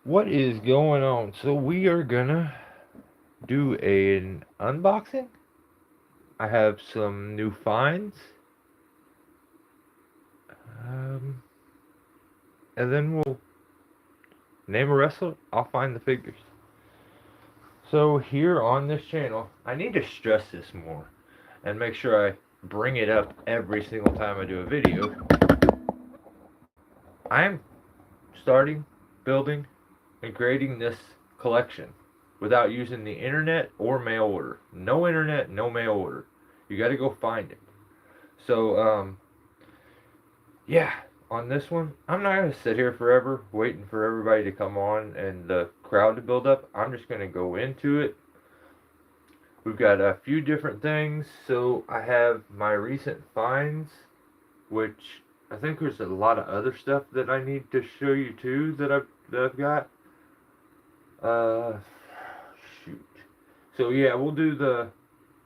What is going on? So we are gonna do an unboxing. I have some new finds, um, and then we'll name a wrestler. I'll find the figures. So here on this channel, I need to stress this more and make sure I bring it up every single time I do a video. I am starting, building, and creating this collection without using the internet or mail order. No internet, no mail order. You got to go find it. So, yeah, on this one, I'm not going to sit here forever waiting for everybody to come on and the crowd to build up. I'm just going to go into it. We've got a few different things. So, I have my recent finds, which I think there's a lot of other stuff that I need to show you too that I've got. Uh, shoot. So yeah, we'll do the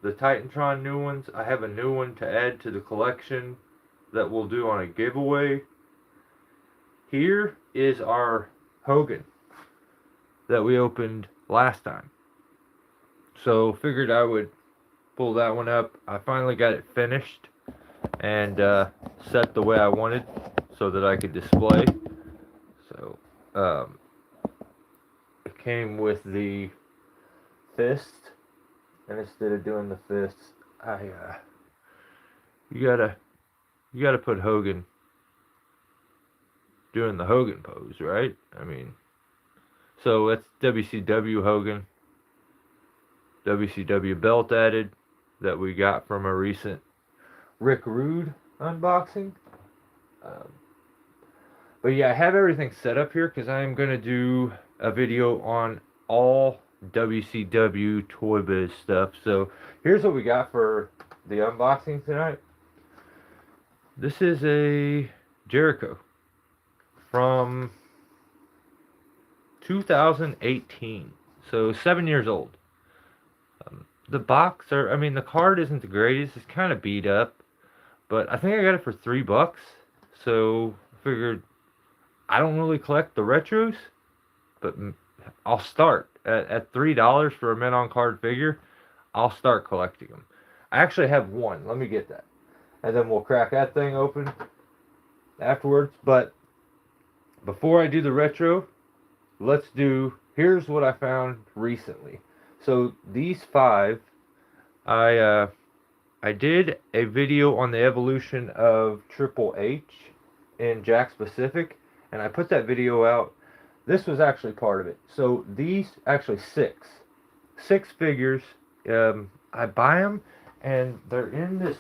Titantron new ones. I have a new one to add to the collection that we'll do on a giveaway. Here is our Hogan that we opened last time. So figured I would pull that one up. I finally got it finished and set the way I wanted so that I could display. So it came with the fist, and instead of doing the fists, you gotta put Hogan doing the Hogan pose, right? I mean, so that's WCW Hogan, WCW belt added that we got from a recent Rick Rude unboxing. Um, but yeah, I have everything set up here because I am gonna do a video on all WCW Toy Biz stuff. So here's what we got for the unboxing tonight. This is a Jericho from 2018, so 7 years old. The box, or I mean, the card isn't the greatest. It's kind of beat up, but I think I got it for $3. So I figured I don't really collect the retros, but I'll start at $3 for a mint on card figure. I'll start collecting them. I actually have one. Let me get that, and then we'll crack that thing open afterwards. But before I do the retro, let's do. Here's what I found recently. So these five, I did a video on the evolution of Triple H in Jack's Pacific, and I put that video out. This was actually part of it. So these, actually six figures. I buy them, and they're in this.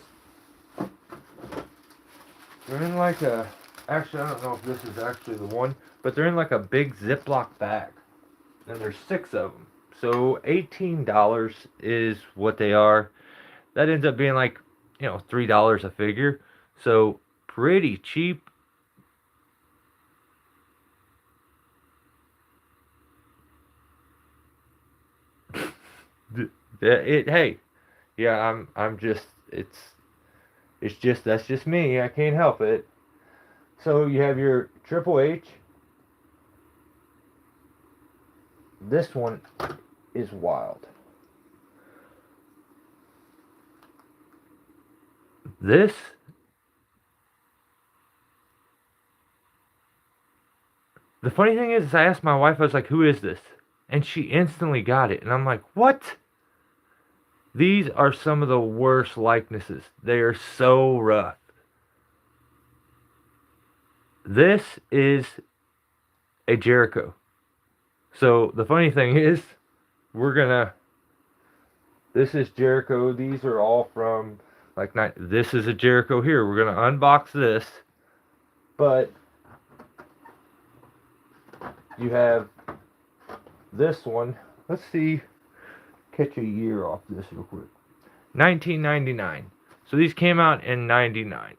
They're in like a. Actually, I don't know if this is actually the one, but they're in like a big Ziploc bag, and there's six of them. So $18 is what they are. That ends up being like, $3 a figure. So pretty cheap. Hey, yeah, I'm just it's just that's just me. I can't help it. So you have your Triple H. This one is wild. This The funny thing is I asked my wife, I was like, "Who is this?" And she instantly got it. And I'm like, "What?" These are some of the worst likenesses. They are so rough. This is a Jericho. So the funny thing is, this is Jericho. These are all from, this is a Jericho here. We're going to unbox this. But you have this one. Let's see, catch a year off this real quick. 1999. So these came out in 99.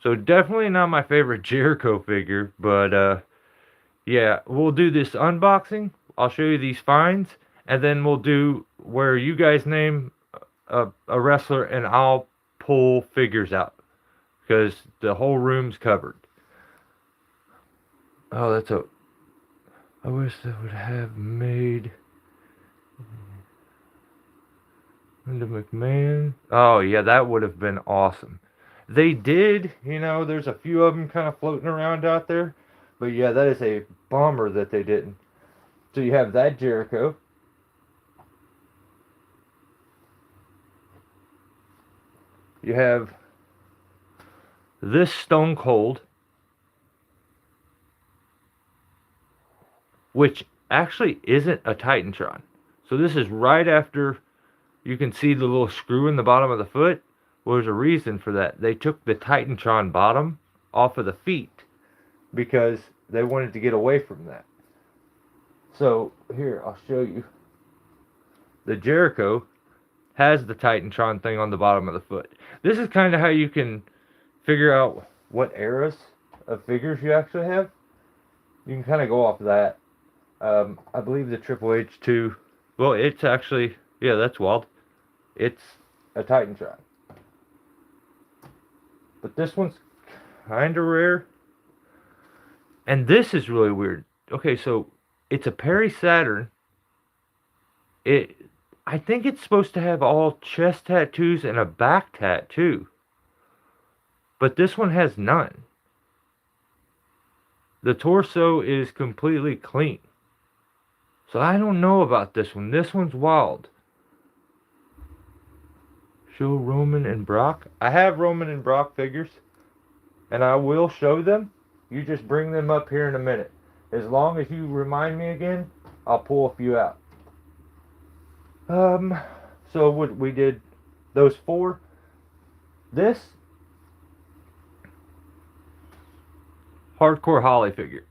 So definitely not my favorite Jericho figure, but yeah, we'll do this unboxing. I'll show you these finds, and then we'll do where you guys name a wrestler, and I'll pull figures out because the whole room's covered. Oh, that's a I wish they would have made Linda McMahon. Oh, yeah, that would have been awesome. They did, there's a few of them kind of floating around out there. But yeah, that is a bummer that they didn't. So you have that Jericho. You have this Stone Cold, which actually isn't a Titantron. So this is right after you can see the little screw in the bottom of the foot. Well, there's a reason for that. They took the Titantron bottom off of the feet because they wanted to get away from that. So here, I'll show you. The Jericho has the Titantron thing on the bottom of the foot. This is kind of how you can figure out what eras of figures you actually have. You can kind of go off of that. I believe the Triple H 2, well, it's actually, yeah, that's wild. It's a Titantron. But this one's kind of rare. And this is really weird. Okay, so it's a Perry Saturn. I think it's supposed to have all chest tattoos and a back tattoo. But this one has none. The torso is completely clean. So I don't know about this one. This one's wild. Show Roman and Brock. I have Roman and Brock figures. And I will show them. You just bring them up here in a minute. As long as you remind me again, I'll pull a few out. So what we did, those 4. This Hardcore Holly figure.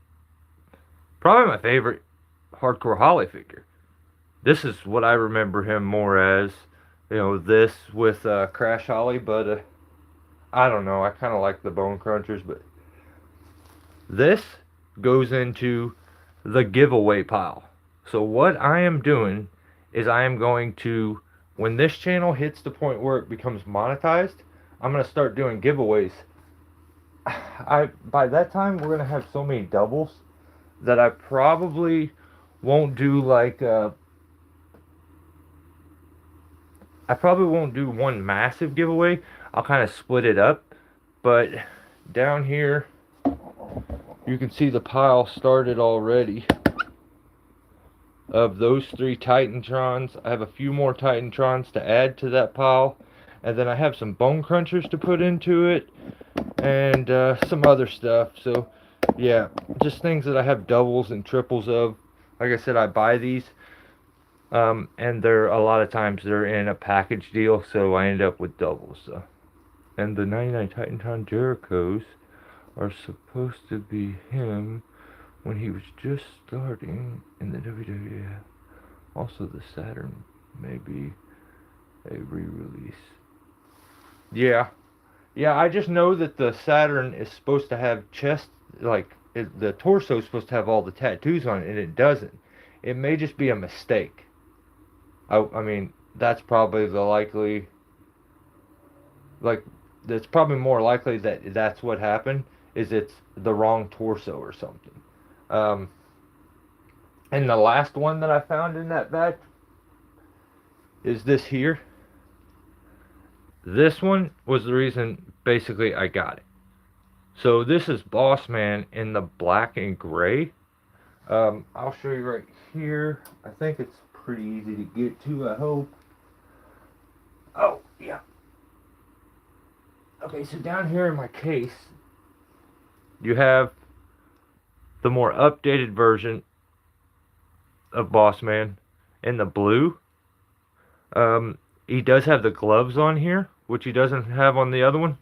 Probably my favorite Hardcore Holly figure. This is what I remember him more as. This with Crash Holly, but I don't know. I kind of like the Bone Crunchers, but this goes into the giveaway pile. So what I am doing is I am going to, when this channel hits the point where it becomes monetized, I'm going to start doing giveaways. By that time, we're going to have so many doubles that I probably won't do like, I probably won't do one massive giveaway. I'll kind of split it up. But down here, you can see the pile started already of those 3 Titantrons. I have a few more Titantrons to add to that pile. And then I have some Bone Crunchers to put into it. And some other stuff. So, yeah, just things that I have doubles and triples of. Like I said, I buy these. And they're, a lot of times, they're in a package deal. So I end up with doubles. So. And the 99 Titantron Jerichos are supposed to be him when he was just starting in the WWF. Also, the Saturn may be a re-release. Yeah, I just know that the Saturn is supposed to have chest, the torso is supposed to have all the tattoos on it, and it doesn't. It may just be a mistake. I mean, that's probably the likely, that's probably more likely that that's what happened, is it's the wrong torso or something. And the last one that I found in that batch is this here. This one was the reason, basically, I got it. So this is Boss Man in the black and gray. I'll show you right here. I think it's pretty easy to get to, I hope. Oh, yeah. Okay, so down here in my case, you have the more updated version of Boss Man in the blue. He does have the gloves on here, which he doesn't have on the other one.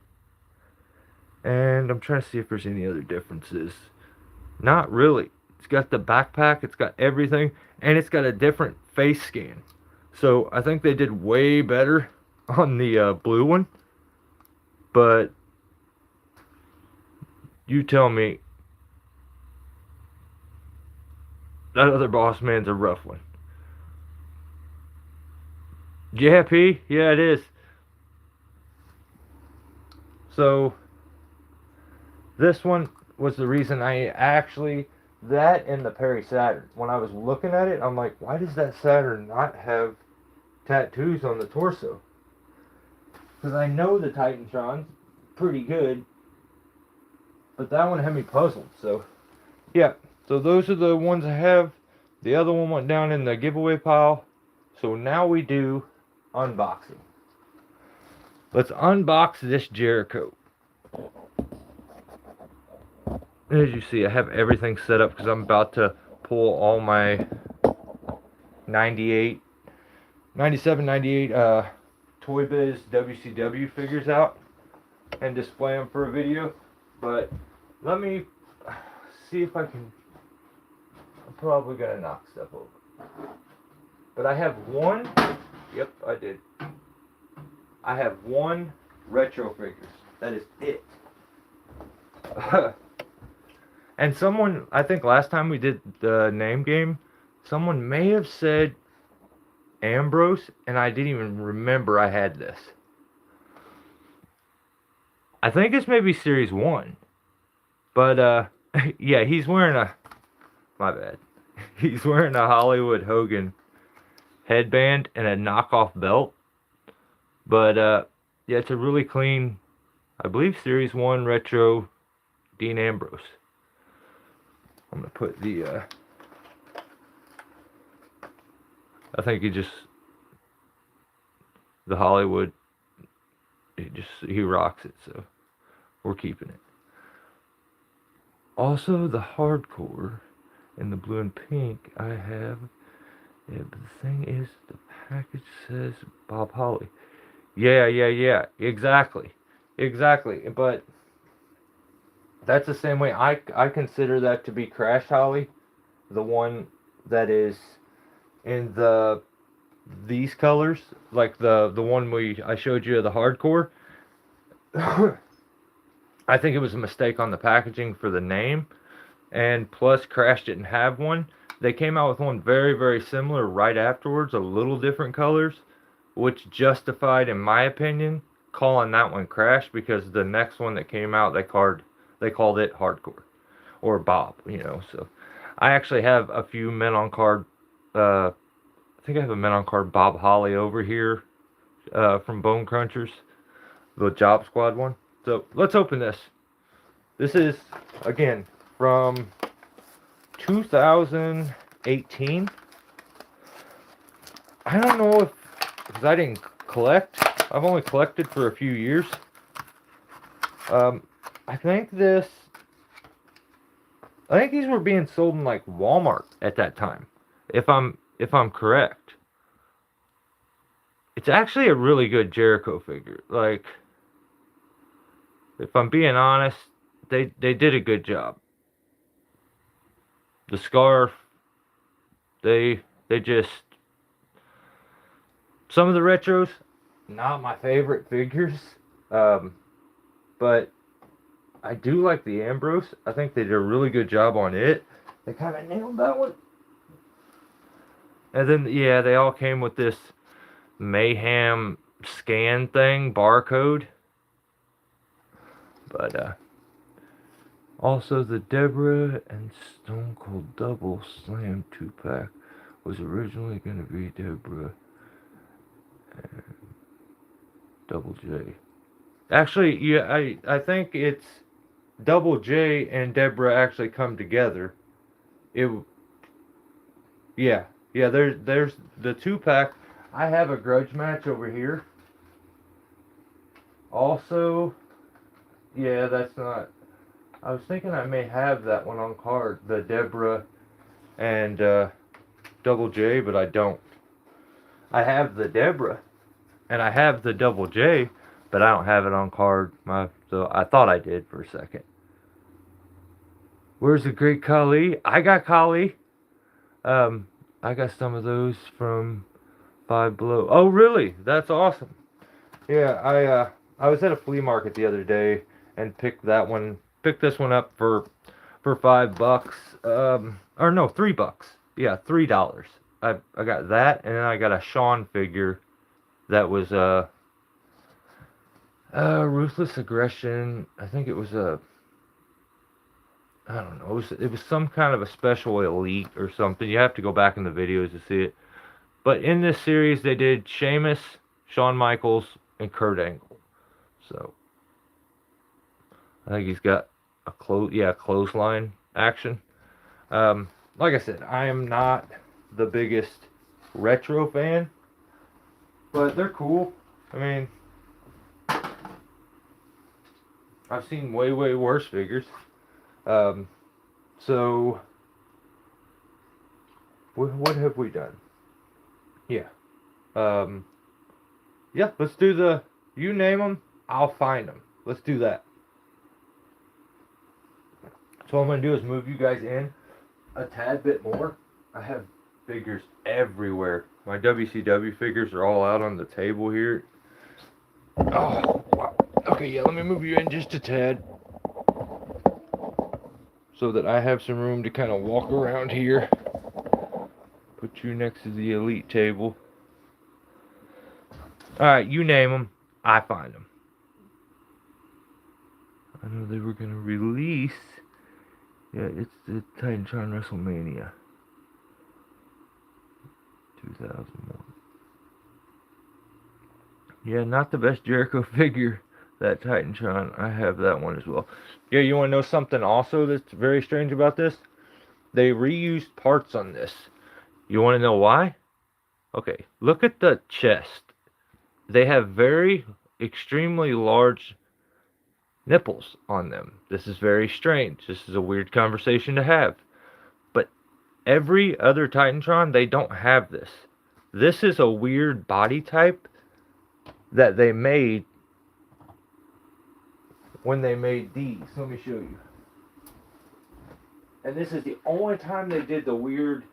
And I'm trying to see if there's any other differences. Not really. It's got the backpack, it's got everything, and it's got a different face scan. So I think they did way better on the blue one. But you tell me, that other Boss Man's a rough one. Yeah, P? Yeah, it is. So, this one was the reason I actually That and the Perry Saturn. When I was looking at it, I'm like, why does that Saturn not have tattoos on the torso? Because I know the Titantron's pretty good, but that one had me puzzled. So, yeah. So those are the ones I have. The other one went down in the giveaway pile. So now we do unboxing. Let's unbox this Jericho. As you see, I have everything set up because I'm about to pull all my 98, 97, 98 Toy Biz WCW figures out and display them for a video. But let me see if I can. I'm probably gonna knock stuff over. But I have one. Yep, I did. I have one retro figures. That is it. And someone, I think last time we did the name game, someone may have said Ambrose, and I didn't even remember I had this. I think it's maybe Series 1. But, yeah, he's wearing a, my bad. He's wearing a Hollywood Hogan headband and a knockoff belt. But, yeah, it's a really clean, I believe, Series 1 retro Dean Ambrose. I'm going to put the, I think the Hollywood, he rocks it, so we're keeping it. Also, the hardcore in the blue and pink I have, yeah, but the thing is, the package says Bob Holly. Yeah, exactly. But that's the same way I consider that to be Crash Holly, the one that is in these colors, like the one I showed you of the hardcore. I think it was a mistake on the packaging for the name, and plus Crash didn't have one. They came out with one very, very similar right afterwards, a little different colors, which justified, in my opinion, calling that one Crash, because the next one that came out, they called it Hardcore, or Bob, so I actually have a few men on card, I think I have a men on card Bob Holly over here, from Bone Crunchers, the Job Squad one. So let's open this. This is, again, from 2018. I don't know because I didn't collect. I've only collected for a few years. I think these were being sold in like Walmart at that time, if I'm correct. It's actually a really good Jericho figure. Like, if I'm being honest, they did a good job. The scarf, they just, some of the retros, not my favorite figures, but I do like the Ambrose. I think they did a really good job on it. They kind of nailed that one. And then, yeah, they all came with this Mayhem scan thing, barcode. But, also the Deborah and Stone Cold Double Slam 2-pack was originally going to be Deborah and Double J. Actually, yeah, I think it's Double J and Deborah actually come together. Yeah, there's the 2-pack. I have a grudge match over here. Also, yeah, that's not. I was thinking I may have that one on card, the Deborah and Double J, but I don't. I have the Deborah and I have the Double J, but I don't have it on card. So I thought I did for a second. Where's the Great Khali? I got Khali. I got some of those from Five Below. Oh, really? That's awesome. Yeah, I was at a flea market the other day and picked this one up for $5. Or no, $3. Yeah, $3. I got that, and then I got a Shawn figure that was Ruthless Aggression. I think it was I don't know. It was some kind of a special elite or something. You have to go back in the videos to see it. But in this series, they did Sheamus, Shawn Michaels, and Kurt Angle. So I think he's got a clothesline action. Like I said, I am not the biggest retro fan, but they're cool. I mean, I've seen way worse figures. So what have we done? Yeah. Yeah, let's do you name them, I'll find them. Let's do that. So what I'm going to do is move you guys in a tad bit more. I have figures everywhere. My WCW figures are all out on the table here. Oh, wow. Okay, yeah, let me move you in just a tad, so that I have some room to kind of walk around here. Put you next to the elite table. Alright, you name them, I find them. I know they were going to release... Yeah, it's the Titantron WrestleMania 2001. Yeah, not the best Jericho figure, that Titantron. I have that one as well. Yeah, you want to know something also that's very strange about this? They reused parts on this. You want to know why? Okay, look at the chest. They have extremely large nipples on them. This is very strange. This is a weird conversation to have. But every other Titantron, they don't have this. This is a weird body type that they made when they made these. Let me show you. And this is the only time they did the weird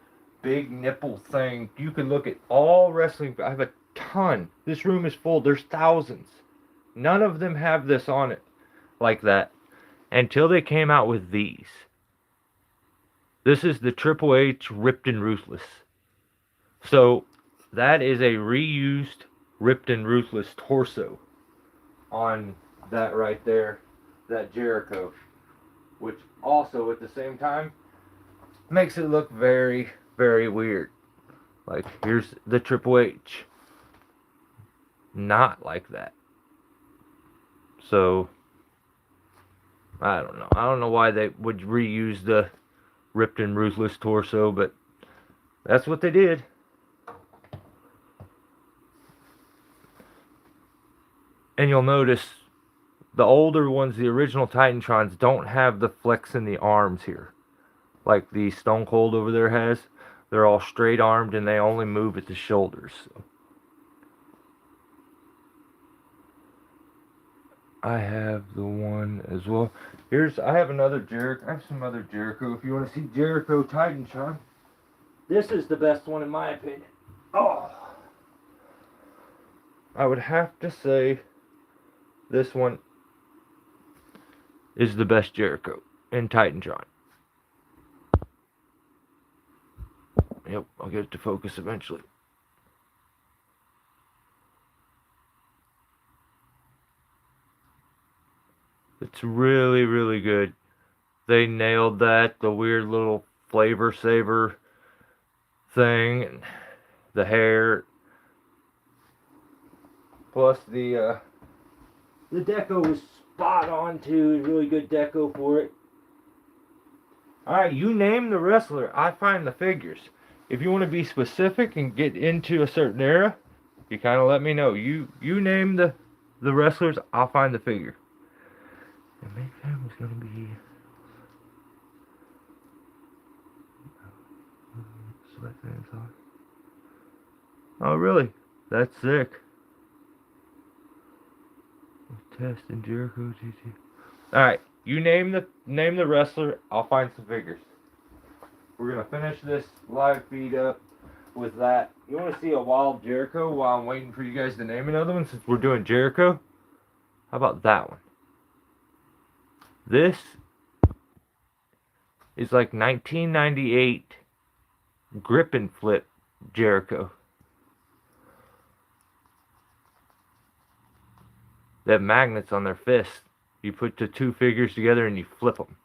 big nipple thing. You can look at all wrestling. I have a ton. This room is full. There's thousands. None of them have this on it like that until they came out with these. This is the Triple H Ripped and Ruthless. So that is a reused Ripped and Ruthless torso on that right there, that Jericho, which also at the same time makes it look very weird. Like, here's the Triple H, not like that. So I don't know why they would reuse the Ripped and Ruthless torso, but that's what they did. And you'll notice the older ones, the original Titantrons, don't have the flex in the arms here, like the Stone Cold over there has. They're all straight armed and they only move at the shoulders. So I have the one as well. I have another Jericho. I have some other Jericho. If you want to see Jericho Titantron, this is the best one in my opinion. Oh, I would have to say this one is the best Jericho in Titantron. Yep, I'll get it to focus eventually. It's really good. They nailed that. The weird little flavor saver thing, and the hair. Plus the deco was spot on too. Really good deco for it. Alright, you name the wrestler, I find the figures. If you want to be specific and get into a certain era, you kind of let me know. You name the wrestlers, I'll find the figure. The main fan was going to be... Oh, really? That's sick. Test and Jericho GT. Alright, you name the wrestler, I'll find some figures. We're gonna finish this live feed up with that. You wanna see a wild Jericho while I'm waiting for you guys to name another one since we're doing Jericho? How about that one? This is like 1998 grip and flip Jericho. They have magnets on their fists. You put the two figures together and you flip them.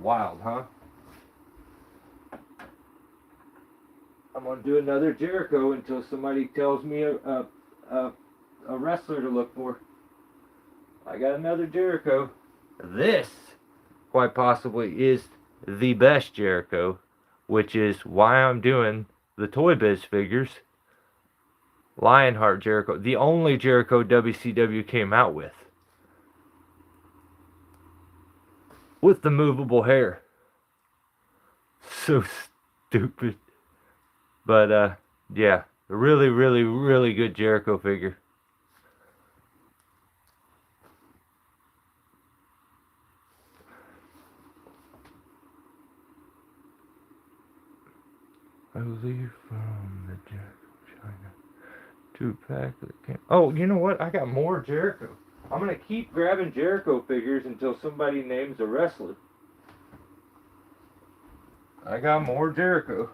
Wild, huh? I'm gonna do another Jericho until somebody tells me a wrestler to look for. I got another Jericho. This, quite possibly, is the best Jericho, which is why I'm doing the Toy Biz figures. Lionheart Jericho, the only Jericho WCW came out with the movable hair. So stupid. But yeah, a really, really, really good Jericho figure. I believe from the China 2-pack that came. Oh, you know what? I got more Jericho. I'm gonna keep grabbing Jericho figures until somebody names a wrestler. I got more Jericho.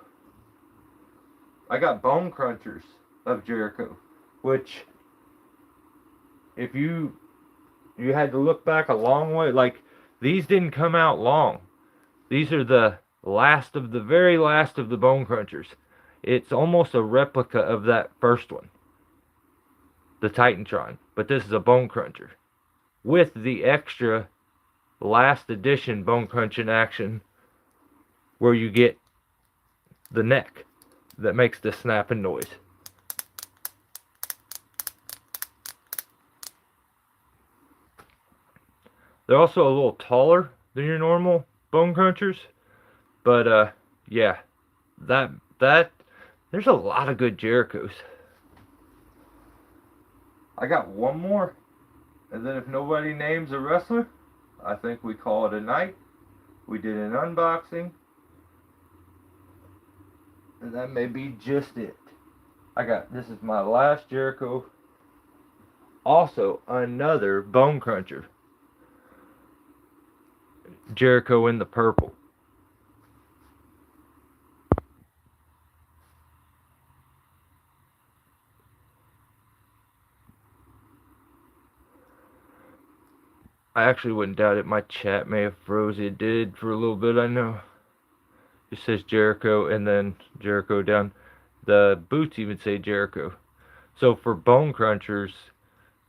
I got bone crunchers of Jericho, which if you had to look back a long way, like these didn't come out long. These are the last of the very last of the bone crunchers. It's almost a replica of that first one, the Titantron, but this is a bone cruncher with the extra last edition bone crunching action where you get the neck that makes the snapping noise. They're also a little taller than your normal bone crunchers, but yeah, that there's a lot of good Jerichos. I got one more, and then if nobody names a wrestler, I think we call it a night. We did an unboxing, and that may be just it. This is my last Jericho. Also, another bone cruncher. Jericho in the purple. I actually wouldn't doubt it. My chat may have froze. It did for a little bit, I know. It says Jericho and then Jericho down. The boots even say Jericho. So for bone crunchers,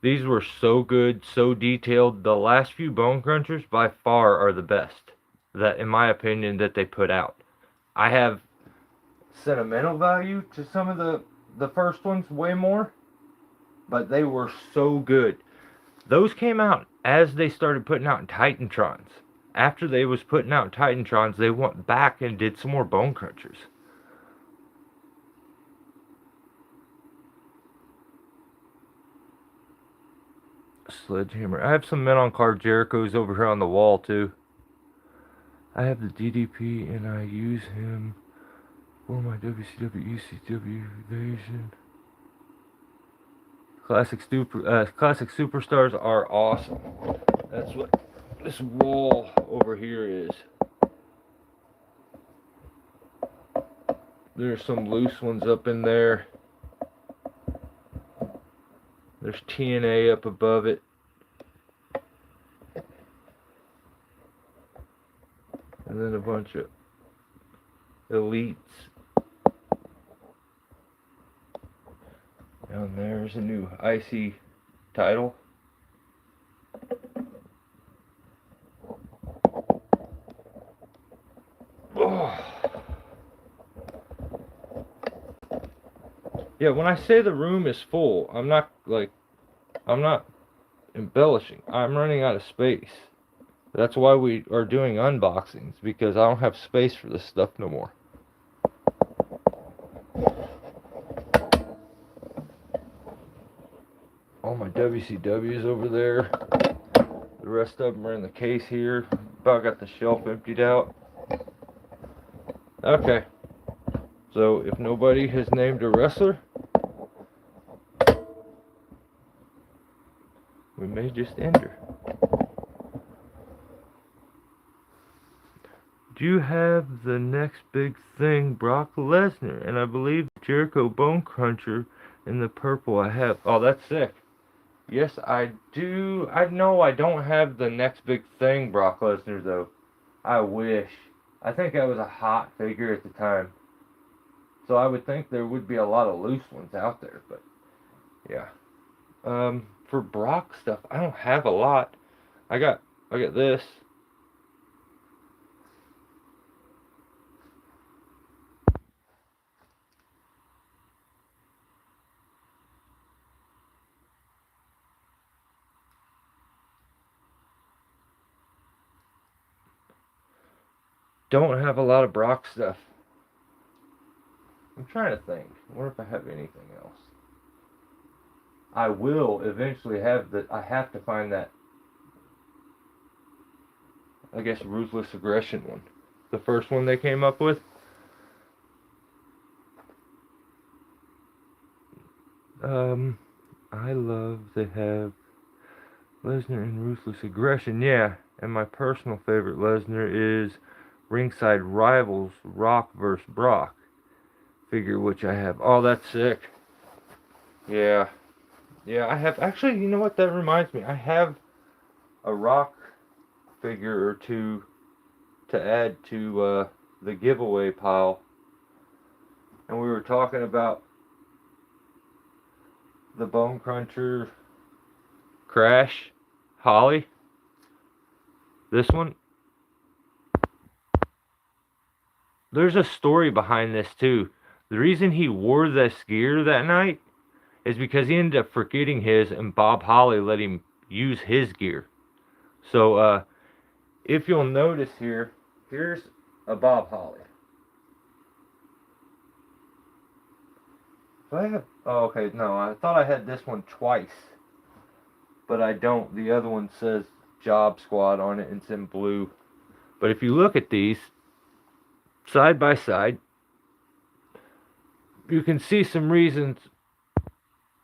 these were so good, so detailed. The last few bone crunchers by far are the best, that in my opinion, that they put out. I have sentimental value to some of the first ones way more, but they were so good. Those came out as they started putting out Titantrons. After they was putting out Titantrons, they went back and did some more bone crunchers. Sledgehammer. I have some Men on Card Jerichos over here on the wall too. I have the DDP and I use him for my WCW ECW version. Classic superstars are awesome. That's what this wall over here is. There's some loose ones up in there. There's TNA up above it. And then a bunch of elites. Down there's a new IC title. Oh. Yeah, when I say the room is full, I'm not embellishing. I'm running out of space. That's why we are doing unboxings, because I don't have space for this stuff no more. All my WCWs over there. The rest of them are in the case here. About got the shelf emptied out. Okay. So if nobody has named a wrestler, we may just end her. Do you have the next big thing, Brock Lesnar? And I believe Jericho Bone Cruncher in the purple I have. Oh, that's sick. Yes, I do. I know I don't have the next big thing, Brock Lesnar, though. I wish. I think I was a hot figure at the time. So I would think there would be a lot of loose ones out there, but yeah. For Brock stuff, I don't have a lot. I got this. Don't have a lot of Brock stuff. I'm trying to think. I wonder if I have anything else. I will eventually have the. I have to find that. I guess ruthless aggression one. The first one they came up with. I love they have Lesnar and ruthless aggression. Yeah, and my personal favorite Lesnar is Ringside Rivals Rock vs. Brock figure, which I have. Oh, that's sick. Yeah. Yeah, I have. Actually, you know what? That reminds me. I have a Rock figure or two to add to the giveaway pile. And we were talking about the Bone Cruncher Crash Holly. This one. There's a story behind this too. The reason he wore this gear that night is because he ended up forgetting his, and Bob Holly let him use his gear. So, if you'll notice here, here's a Bob Holly. Do I have? Oh, okay. No, I thought I had this one twice, but I don't. The other one says Job Squad on it, and it's in blue. But if you look at these side by side, you can see some reasons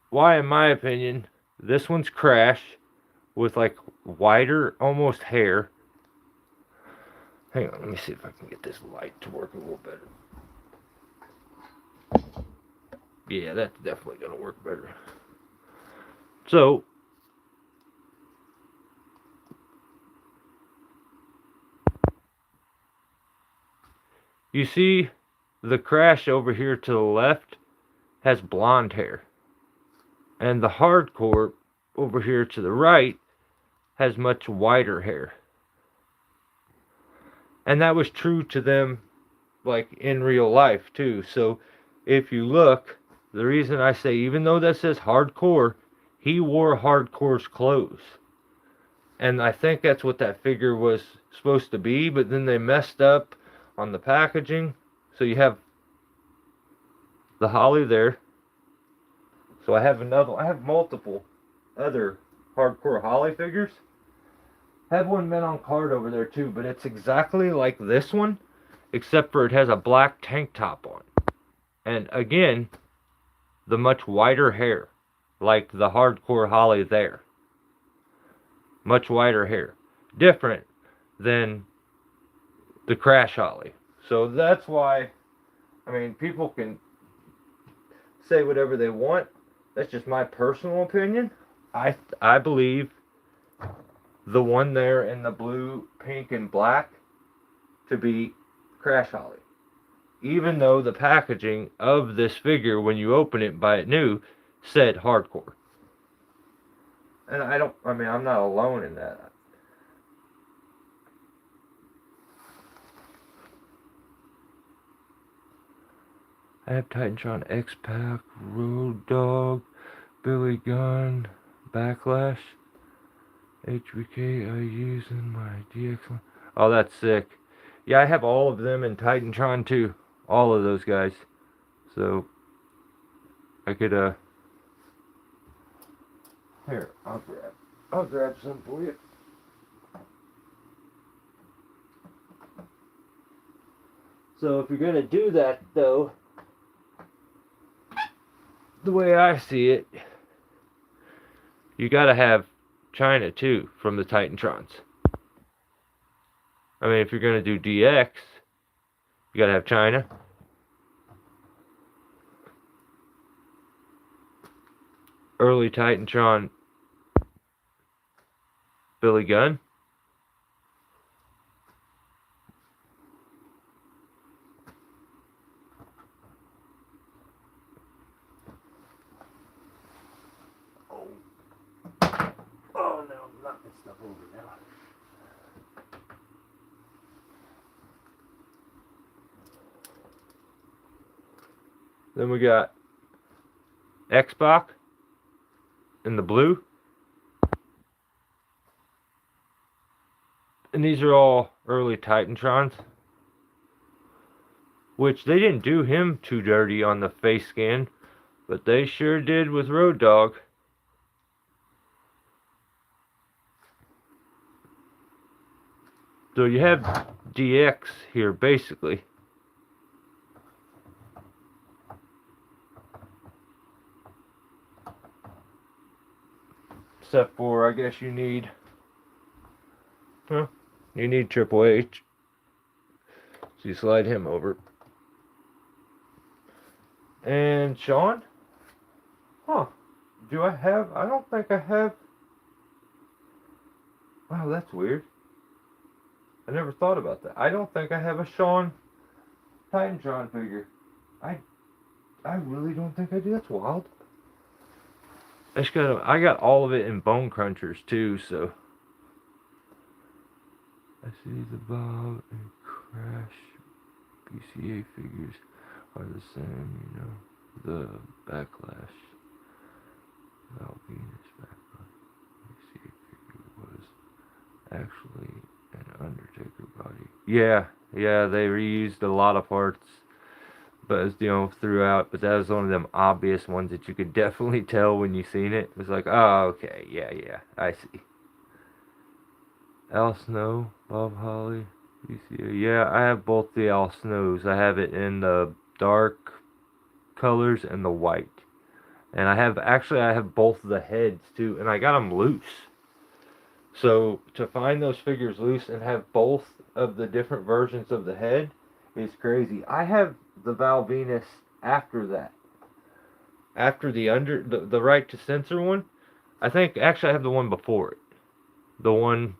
why, in my opinion, this one's Crash with like whiter, almost hair. Hang on, let me see if I can get this light to work a little better. Yeah, that's definitely going to work better. So, you see the Crash over here to the left has blonde hair. And the Hardcore over here to the right has much whiter hair. And that was true to them, like, in real life, too. So, if you look, the reason I say, even though that says Hardcore, he wore Hardcore's clothes. And I think that's what that figure was supposed to be, but then they messed up on the packaging. So you have the Holly there. So I have multiple other Hardcore Holly figures. I have one men on card over there too, but it's exactly like this one, except for it has a black tank top on. And again, the much whiter hair, like the Hardcore Holly there. Much whiter hair. Different than the Crash Holly. So that's why, I mean, people can say whatever they want. That's just my personal opinion. I believe the one there in the blue, pink, and black to be Crash Holly. Even though the packaging of this figure, when you open it and buy it new, said Hardcore. And I'm not alone in that. I have Titantron X-Pac, Road Dogg, Billy Gunn, Backlash, HBK I use in my DX line. Oh, that's sick. Yeah, I have all of them in Titantron too. All of those guys. So, I could, here, I'll grab some for you. So if you're gonna do that though, the way I see it, you gotta have China too from the Titantrons. I mean, if you're gonna do DX, you gotta have China. Early Titantron Billy Gunn. over now. Then we got Xbox in the blue. And these are all early Titantrons. Which they didn't do him too dirty on the face scan. But they sure did with Road Dogg. So you have DX here basically. Except for, I guess you need Triple H. So you slide him over. And Shawn? Huh. I don't think I have. Wow, that's weird. I never thought about that. I don't think I have a Shawn Titantron figure. I really don't think I do. That's wild. I got all of it in Bone Crunchers too, so. I see the Bob and Crash BCA figures are the same, you know. The Backlash. Val Venus Backlash BCA figure was actually an Undertaker body. Yeah, they reused a lot of parts. But throughout, but that was one of them obvious ones that you could definitely tell when you seen it. It was like, oh, okay, yeah, I see. Al Snow, Bob Holly, BCA. Yeah, I have both the Al Snows. I have it in the dark colors and the white. And I have both of the heads too, and I got them loose. So to find those figures loose and have both of the different versions of the head is crazy. I have the Val Venus after that. After the right to censor one. I think actually I have the one before it. The one,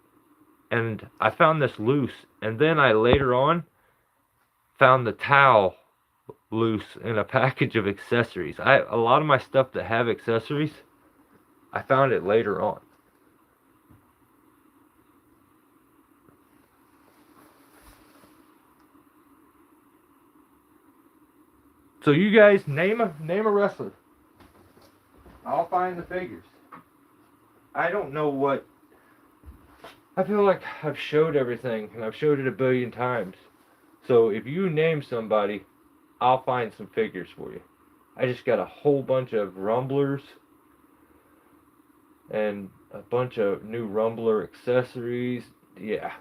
and I found this loose, and then I later on found the towel loose in a package of accessories. A lot of my stuff that have accessories, I found it later on. So you guys name a wrestler. I'll find the figures. I don't know what. I feel like I've showed everything, and I've showed it a billion times. So if you name somebody, I'll find some figures for you. I just got a whole bunch of Rumblers and a bunch of new Rumbler accessories. Yeah.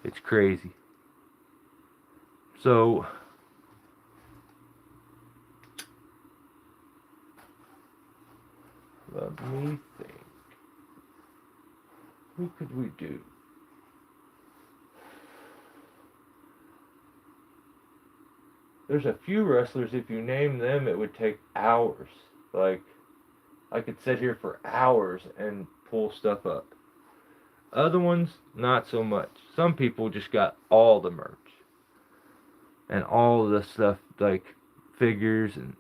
It's crazy. So let me think. Who could we do? There's a few wrestlers, if you name them, it would take hours. Like, I could sit here for hours and pull stuff up. Other ones, not so much. Some people just got all the merch. And all the stuff, like figures and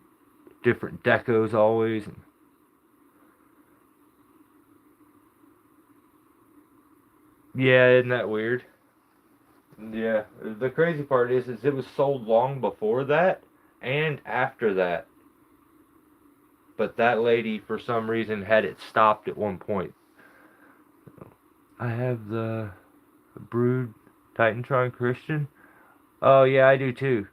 different decos always. Yeah, isn't that weird? Yeah, the crazy part is it was sold long before that and after that. But that lady, for some reason, had it stopped at one point. I have the Brood Titantron Christian. Oh, yeah, I do too.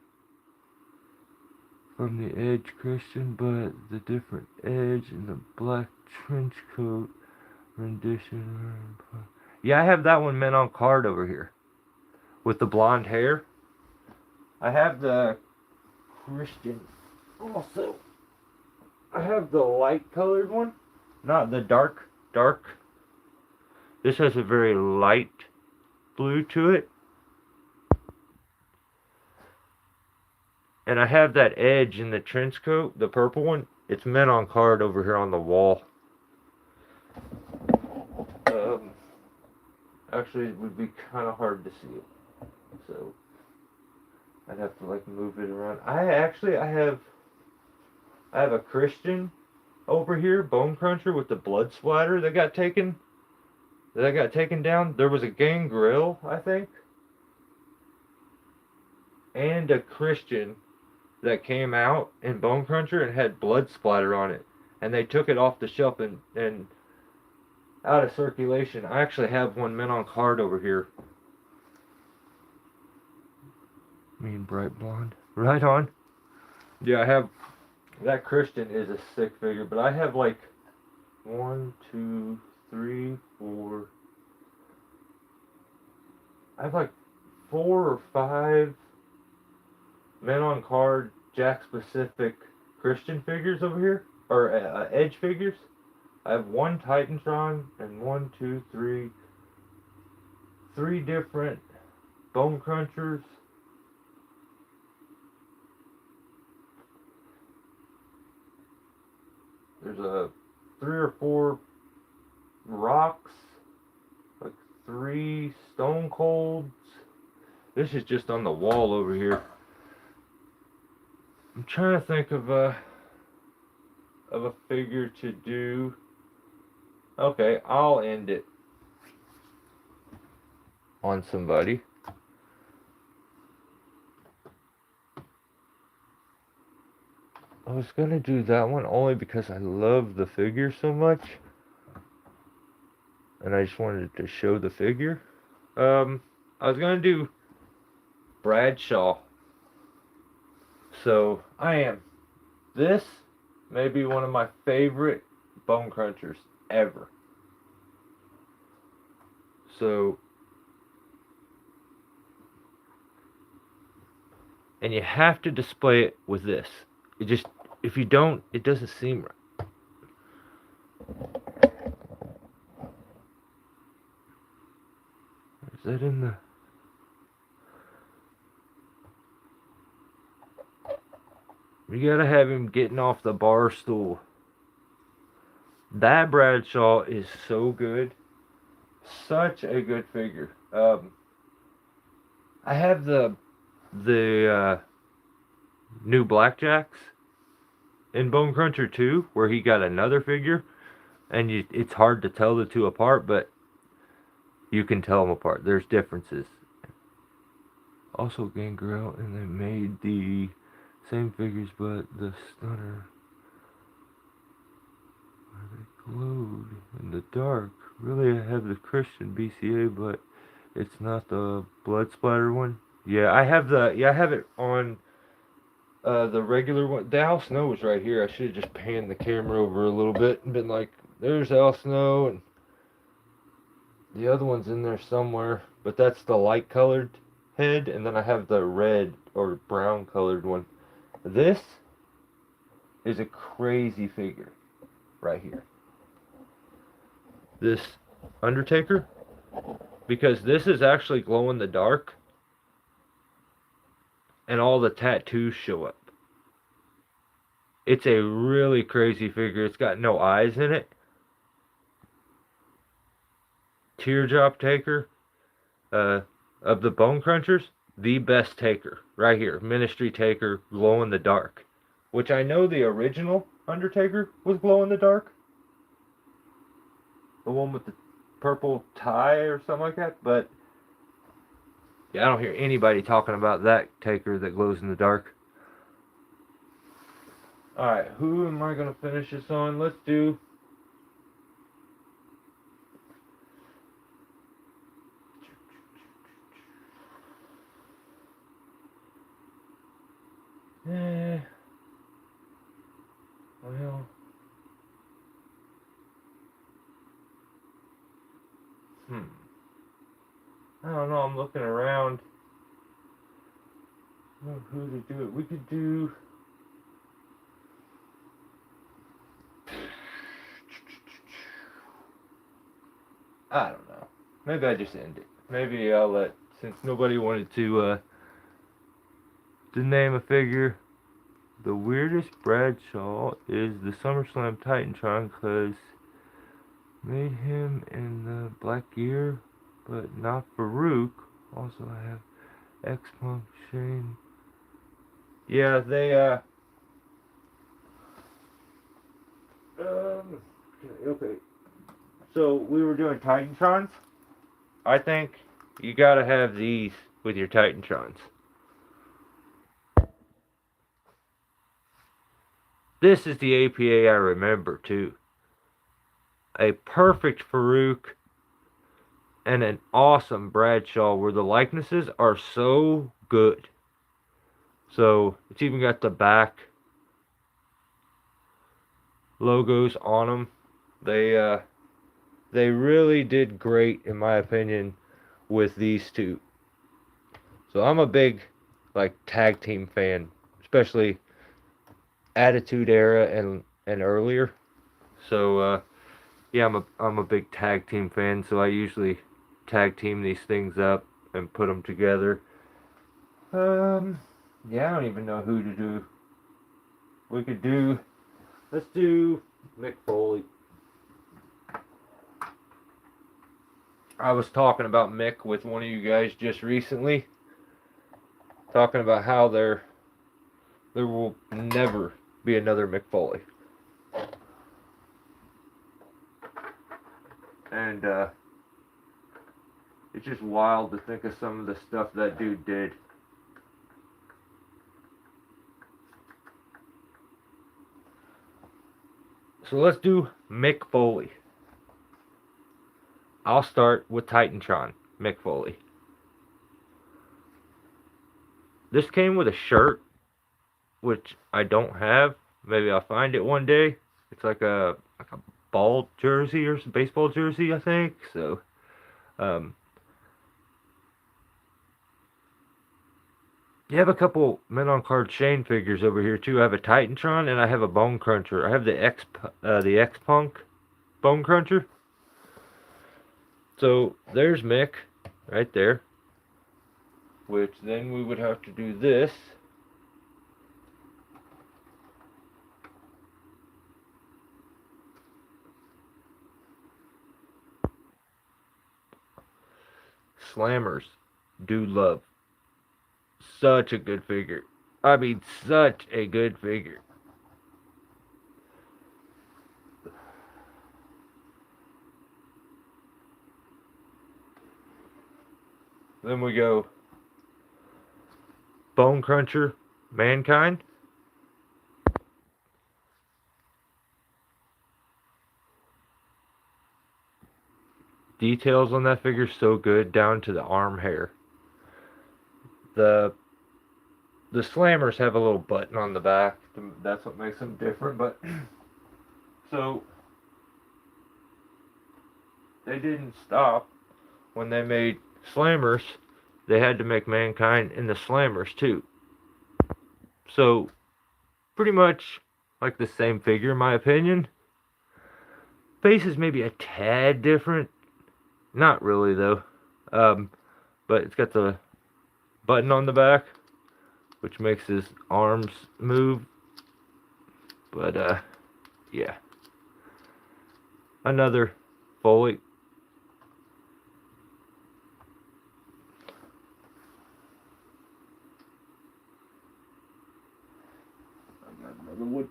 From the Edge Christian, but the different edge and the black trench coat rendition. Yeah, I have that one mint on card over here. With the blonde hair. I have the Christian also. I have the light colored one. Not the dark. This has a very light blue to it. And I have that edge in the trench coat, the purple one. It's mint on card over here on the wall. Actually, it would be kind of hard to see it. So, I'd have to like move it around. I have a Christian over here, Bone Cruncher with the blood splatter that got taken. that got taken down. There was a Gangrel, I think, and a Christian that came out in Bone Cruncher and had blood splatter on it. And they took it off the shelf and out of circulation. I actually have one mint on card over here. Mean bright blonde. Right on. Yeah, I have. That Christian is a sick figure, but I have like 1, 2, 3, 4. I have like 4 or 5 men on card Jack specific Christian figures over here, or Edge figures. I have 1 Titantron and 1, 2, 3, 3 different Bone Crunchers. There's a 3 or 4 Rocks, like 3 Stone Colds. This is just on the wall over here. I'm trying to think of a figure to do. Okay, I'll end it on somebody. I was gonna do that one only because I love the figure so much, and I just wanted to show the figure. I was gonna do Bradshaw. So I am. This may be one of my favorite Bone Crunchers ever. So, and you have to display it with this. It just, if you don't, it doesn't seem right. Is that in the... You gotta have him getting off the bar stool. That Bradshaw is so good. Such a good figure. I have the new Blackjacks in Bone Cruncher 2, where he got another figure, and it's hard to tell the two apart, but you can tell them apart. There's differences. Also Gangrel, and they made the same figures, but the stunner, they glowed in the dark. Really, I have the Christian BCA, but it's not the blood splatter one. Yeah, I have it on the regular one. The Al Snow was right here. I should have just panned the camera over a little bit and been like, there's Al Snow, and the other one's in there somewhere, but that's the light colored head, and then I have the red or brown colored one. This is a crazy figure right here. This Undertaker, because this is actually glow in the dark, and all the tattoos show up. It's a really crazy figure. It's got no eyes in it. Teardrop Taker, of the Bone Crunchers, the best Taker right here. Ministry Taker, glow in the dark, which I know the original Undertaker was glow in the dark, the one with the purple tie or something like that. But yeah, I don't hear anybody talking about that Taker that glows in the dark. All right, who am I gonna finish this on? Let's do. Well, I don't know. I'm looking around. I don't know who to do it. We could do. I don't know. Maybe I just end it. Maybe I'll let, since nobody wanted to name a figure. The weirdest Bradshaw is the SummerSlam Titantron, because made him in the black gear, but not Farouk. Also, I have X-Punk, Shane. Yeah, they, okay. So we were doing Titantrons. I think you gotta have these with your Titantrons. This is the APA I remember too. A perfect Farouk and an awesome Bradshaw where the likenesses are so good. So it's even got the back logos on them. They really did great in my opinion with these two. So I'm a big like tag team fan, especially Attitude Era and earlier. So yeah, I'm a big tag team fan. So I usually tag team these things up and put them together. Yeah, I don't even know who to do. We could do. Let's do Mick Foley. I was talking about Mick with one of you guys just recently, talking about how there will never be another Mick Foley. And it's just wild to think of some of the stuff that dude did. So let's do Mick Foley. I'll start with Titantron, Mick Foley. This came with a shirt, which I don't have. Maybe I'll find it one day. It's like a ball jersey or some baseball jersey, I think. So, you have a couple Men on Card Shane figures over here too. I have a Titantron and I have a Bone Cruncher. I have the X Punk Bone Cruncher. So there's Mick right there. Which then we would have to do this. Slammers. Dude love. Such a good figure. I mean, such a good figure. Then we go Bone Cruncher, Mankind. Details on that figure so good, down to the arm hair. The slammers have a little button on the back. That's what makes them different. But so they didn't stop when they made slammers. They had to make Mankind in the slammers too. So pretty much like the same figure in my opinion. Face is maybe a tad different. Not really though. But it's got the button on the back, which makes his arms move. But yeah. Another Foley. Another wood.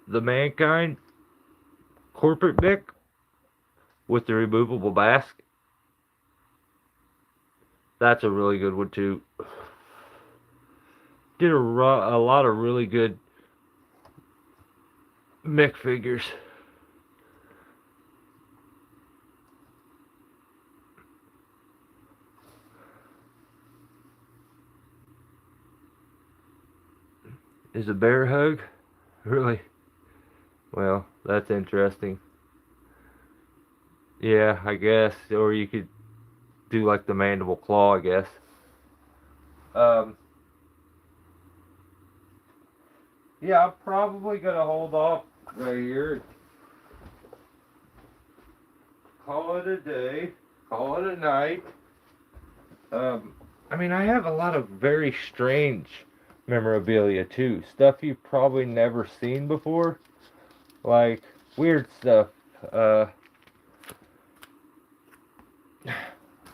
The Mankind corporate Mick with the removable basket. That's a really good one too. Did a lot of really good Mick figures. Is a bear hug? Really? Well, that's interesting. Yeah, I guess. Or you could do like the mandible claw, I guess. Yeah, I'm probably gonna hold off right here. Call it a day. Call it a night. I mean, I have a lot of very strange memorabilia too. Stuff you've probably never seen before. Like weird stuff.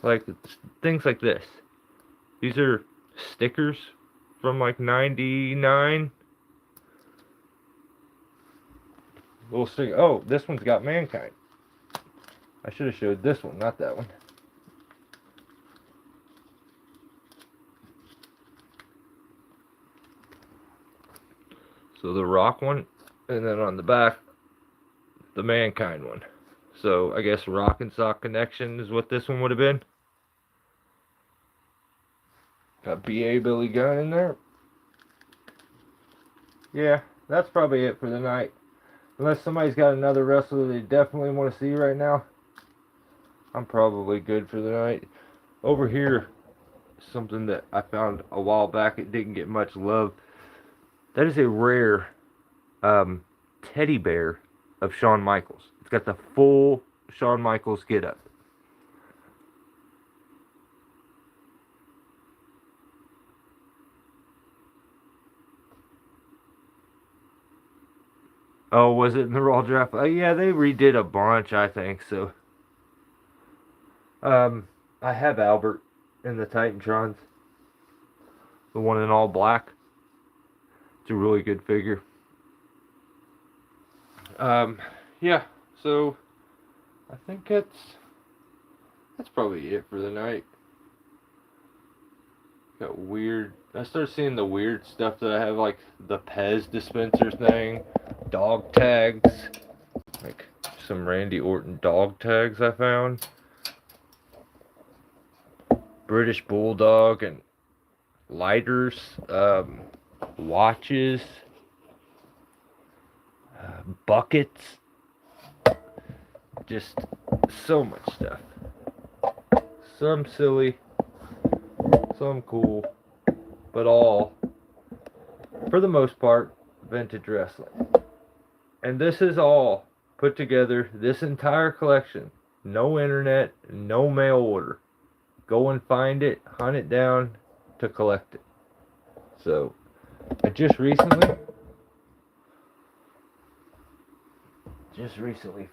Like things like this. These are stickers from like 99. We'll see. Oh, this one's got Mankind. I should have showed this one, not that one. So the Rock one, and then on the back, the Mankind one. So I guess Rock and Sock Connection is what this one would have been. Got B.A. Billy Gunn in there. Yeah, that's probably it for the night. Unless somebody's got another wrestler they definitely want to see right now, I'm probably good for the night. Over here, something that I found a while back, it didn't get much love. That is a rare teddy bear of Shawn Michaels. It's got the full Shawn Michaels get up. Oh, was it in the Raw draft? Yeah, they redid a bunch, I think so. I have Albert in the Titantrons, the one in all black. It's a really good figure. Yeah. So I think that's probably it for the night. Got weird. I started seeing the weird stuff that I have, like the Pez dispenser thing, dog tags, like some Randy Orton dog tags I found, British Bulldog and lighters, watches, buckets, just so much stuff. Some silly, some cool, but all, for the most part, vintage wrestling. And this is all put together, this entire collection. No internet, no mail order. Go and find it, hunt it down to collect it. So, I just recently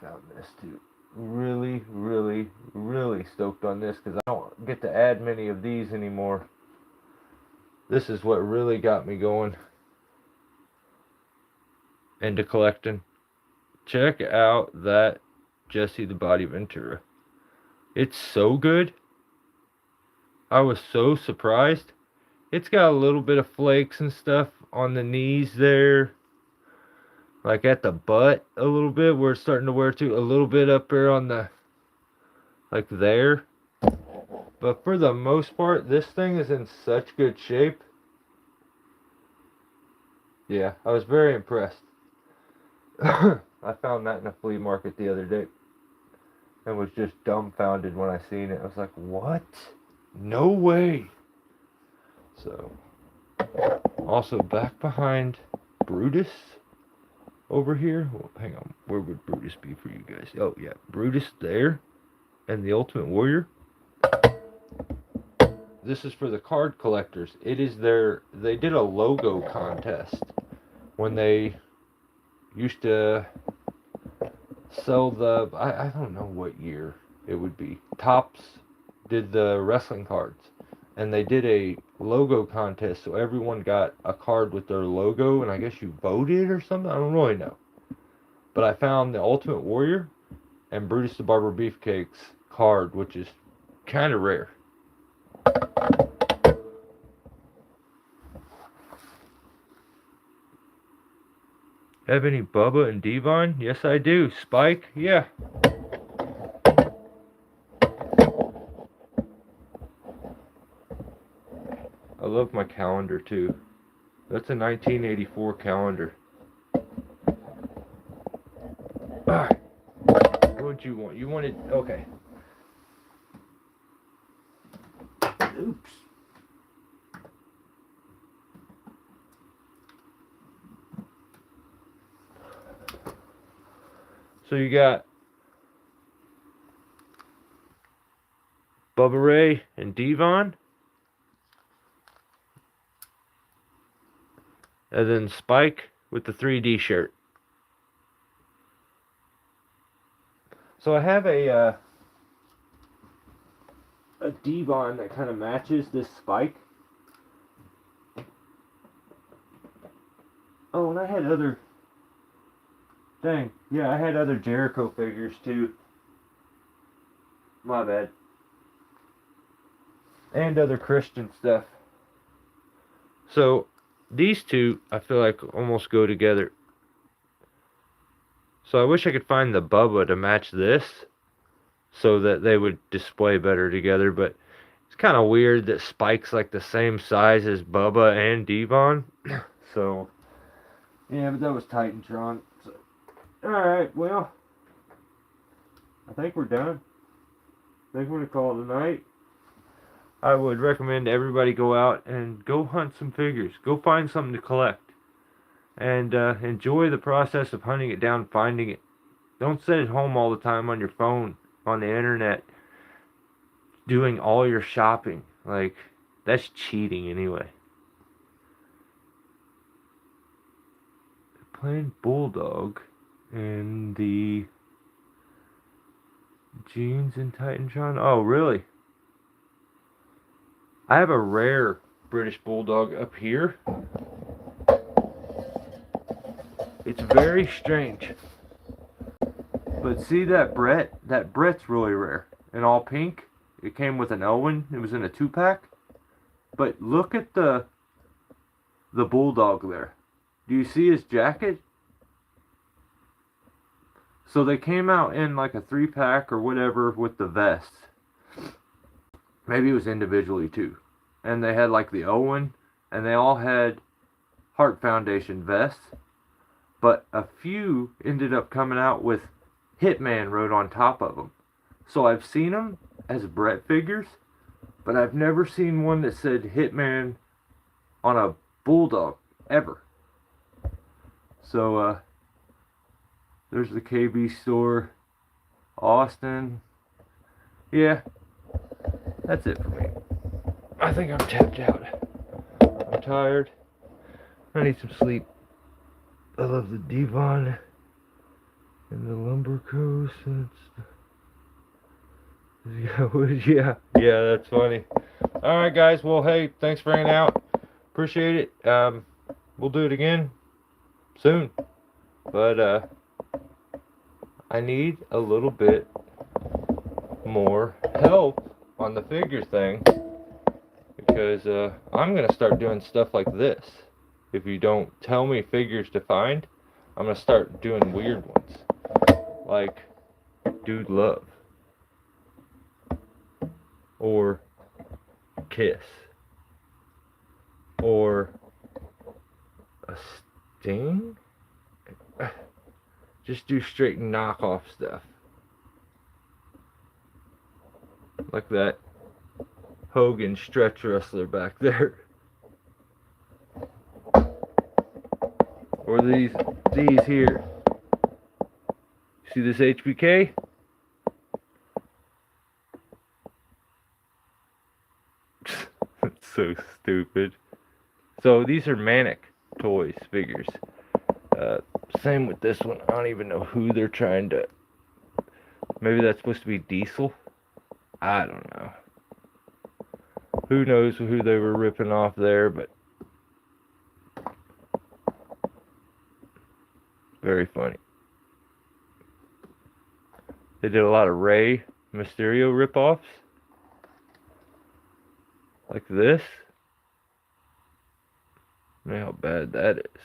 found this too. Really, really, really stoked on this because I don't get to add many of these anymore. This is what really got me going into collecting. Check out that Jesse the Body Ventura. It's so good. I was so surprised. It's got a little bit of flakes and stuff on the knees there. Like at the butt a little bit where it's starting to wear too. A little bit up there on the, like there. But for the most part, this thing is in such good shape. Yeah, I was very impressed. I found that in a flea market the other day. And was just dumbfounded when I seen it. I was like, what? No way. So, also back behind Brutus over here. Well, hang on, where would Brutus be for you guys? Oh yeah, Brutus there, and the Ultimate Warrior. This is for the card collectors. It is they did a logo contest when they used to sell the, I don't know what year it would be. Topps did the wrestling cards. And they did a logo contest, so everyone got a card with their logo, and I guess you voted or something? I don't really know. But I found the Ultimate Warrior and Brutus the Barber Beefcake's card, which is kind of rare. Have any Bubba and Devon? Yes, I do. Spike? Yeah. I love my calendar too. That's a 1984 calendar. Alright. What did you want? You wanted. Okay. Oops. So you got Bubba Ray and Devon. And then Spike with the 3D shirt. So I have a Devon that kind of matches this Spike. Oh, and I had other... Dang. Yeah, I had other Jericho figures too. My bad. And other Christian stuff. So, these two, I feel like almost go together. So I wish I could find the Bubba to match this, so that they would display better together, but it's kind of weird that Spike's like the same size as Bubba and Devon. So, yeah, but that was Titantron. So, alright, well, I think we're done. I think we're going to call it a night. I would recommend everybody go out and go hunt some figures. Go find something to collect. And enjoy the process of hunting it down, finding it. Don't sit at home all the time on your phone, on the internet, doing all your shopping. Like, that's cheating anyway. Playing Bulldog and the Jeans and Titantron. Oh, really? I have a rare British Bulldog up here. It's very strange. But see that Brett? That Brett's really rare. And all pink. It came with an Owen. It was in a 2-pack. But look at the Bulldog there. Do you see his jacket? So they came out in like a 3-pack or whatever with the vests. Maybe it was individually too. And they had like the Owen. And they all had Heart Foundation vests. But a few ended up coming out with Hitman wrote on top of them. So I've seen them as Brett figures, but I've never seen one that said Hitman on a Bulldog, ever. So, there's the KB store, Austin. Yeah, that's it for me. I think I'm tapped out. I'm tired. I need some sleep. I love the Devon and the Lumber Coast. Yeah, that's funny. Alright, guys. Well, hey, thanks for hanging out. Appreciate it. We'll do it again soon. But, I need a little bit more help on the figure thing. Because, I'm going to start doing stuff like this. If you don't tell me figures to find, I'm going to start doing weird ones. Like Dude Love. Or Kiss. Or a Sting? Just do straight knockoff stuff. Like that Hogan stretch wrestler back there. Or these here. See this HBK? That's so stupid. So these are Manic Toys figures. Same with this one. I don't even know who they're trying to... Maybe that's supposed to be Diesel? I don't know. Who knows who they were ripping off there, but... Very funny. They did a lot of Rey Mysterio ripoffs. Like this. Man, how bad that is.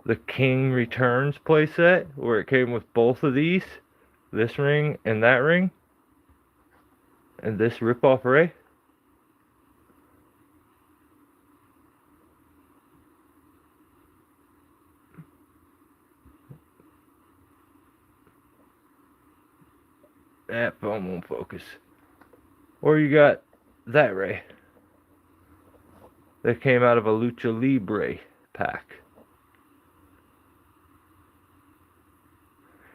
The King Returns playset, where it came with both of these. This ring and that ring. And this ripoff Rey. That phone won't focus. Or you got that Rey. That came out of a Lucha Libre pack.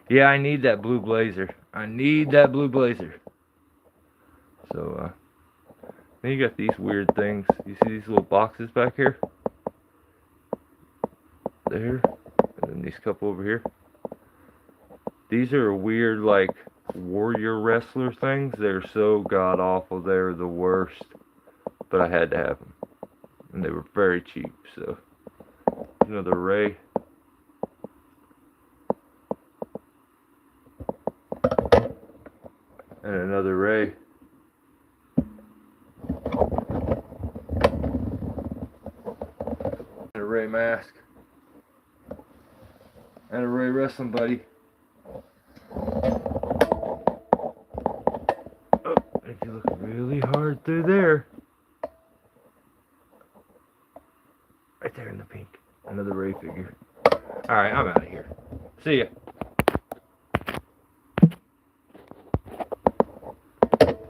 Yeah, I need that blue blazer. I need that blue blazer. So, then you got these weird things. You see these little boxes back here? There. And then these couple over here. These are weird, like, warrior wrestler things. They're so god-awful. They're the worst. but I had to have them, and they were very cheap. So another ray. And another ray. And a ray mask. And a ray wrestling buddy. Oh, if you look really hard through there. Right there in the pink. Another ray figure. Alright, I'm out of here. See ya.